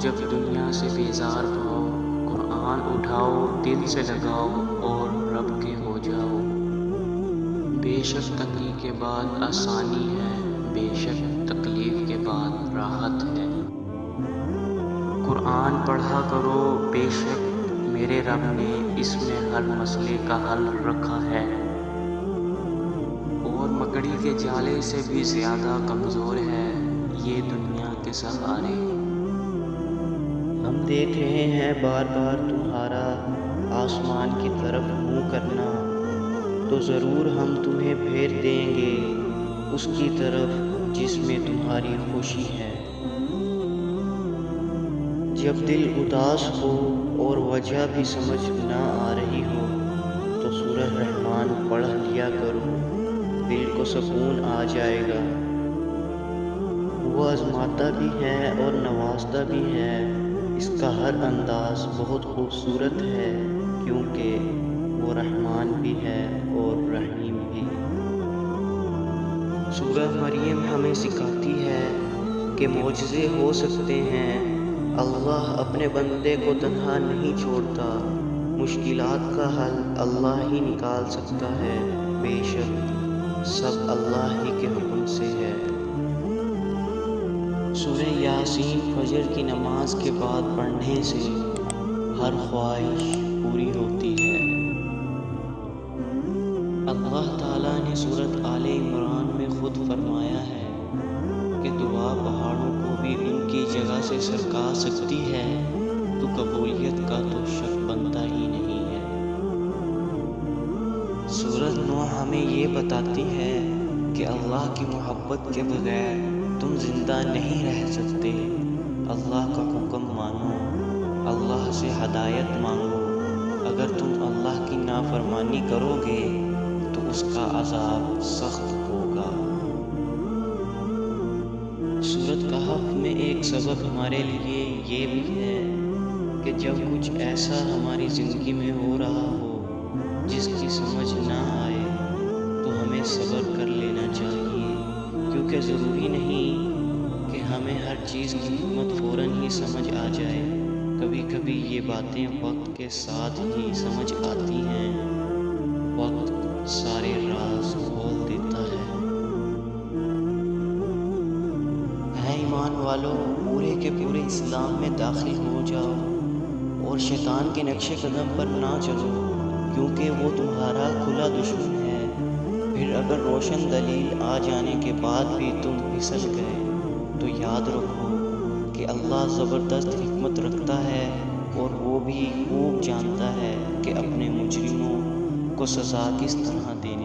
جب دنیا سے بیزار ہو، قرآن اٹھاؤ، دل سے لگاؤ اور رب کے ہو جاؤ۔ بے شک تنگی کے بعد آسانی ہے، بے شک تکلیف کے بعد راحت ہے۔ قرآن پڑھا کرو، بے شک میرے رب نے اس میں ہر مسئلے کا حل رکھا ہے، اور مکڑی کے جالے سے بھی زیادہ کمزور ہے یہ دنیا کے سہارے۔ ہم دیکھ رہے ہیں بار بار تمہارا آسمان کی طرف منہ کرنا، تو ضرور ہم تمہیں پھیر دیں گے اس کی طرف جس میں تمہاری خوشی ہے۔ جب دل اداس ہو اور وجہ بھی سمجھ نہ آ رہی ہو تو سورہ رحمان پڑھ لیا کرو، دل کو سکون آ جائے گا۔ وہ آزماتا بھی ہے اور نوازتا بھی ہے، اس کا ہر انداز بہت خوبصورت ہے، کیونکہ وہ رحمان بھی ہے اور رحیم بھی۔ سورہ مریم ہمیں سکھاتی ہے کہ معجزے ہو سکتے ہیں، اللہ اپنے بندے کو تنہا نہیں چھوڑتا، مشکلات کا حل اللہ ہی نکال سکتا ہے، بے شک سب اللہ ہی کے حکم سے ہے۔ سورہ یاسین فجر کی نماز کے بعد پڑھنے سے ہر خواہش پوری ہوتی ہے۔ اللہ تعالیٰ نے سورۃ آل عمران میں خود فرمایا ہے کہ دعا پہاڑوں کو بھی ان کی جگہ سے سرکا سکتی ہے، تو قبولیت کا تو شک بنتا ہی نہیں ہے۔ سورۃ نوح ہمیں یہ بتاتی ہے کہ اللہ کی محبت کے بغیر تم زندہ نہیں رہ سکتے، اللہ کا حکم مانو، اللہ سے ہدایت مانگو، اگر تم اللہ کی نافرمانی کرو گے تو اس کا عذاب سخت ہوگا۔ سورۃ کہف میں ایک سبق ہمارے لیے یہ بھی ہے کہ جب کچھ ایسا ہماری زندگی میں ہو رہا ہو جس کی سمجھ نہ آئے تو ہمیں صبر کر لینا چاہیے، کیونکہ ضروری نہیں کہ ہمیں ہر چیز کی حکمت فوراً ہی سمجھ آ جائے، کبھی کبھی یہ باتیں وقت کے ساتھ ہی سمجھ آتی ہیں، وقت سارے راز کھول دیتا ہے۔ اے ایمان والو، پورے کے پورے اسلام میں داخل ہو جاؤ اور شیطان کے نقش قدم پر نہ چلو، کیونکہ وہ تمہارا کھلا دشمن ہے۔ پھر اگر روشن دلیل آ جانے کے بعد بھی تم پھسل گئے تو یاد رکھو کہ اللہ زبردست حکمت رکھتا ہے، اور وہ بھی خوب جانتا ہے کہ اپنے مجرموں کو سزا کس طرح دینی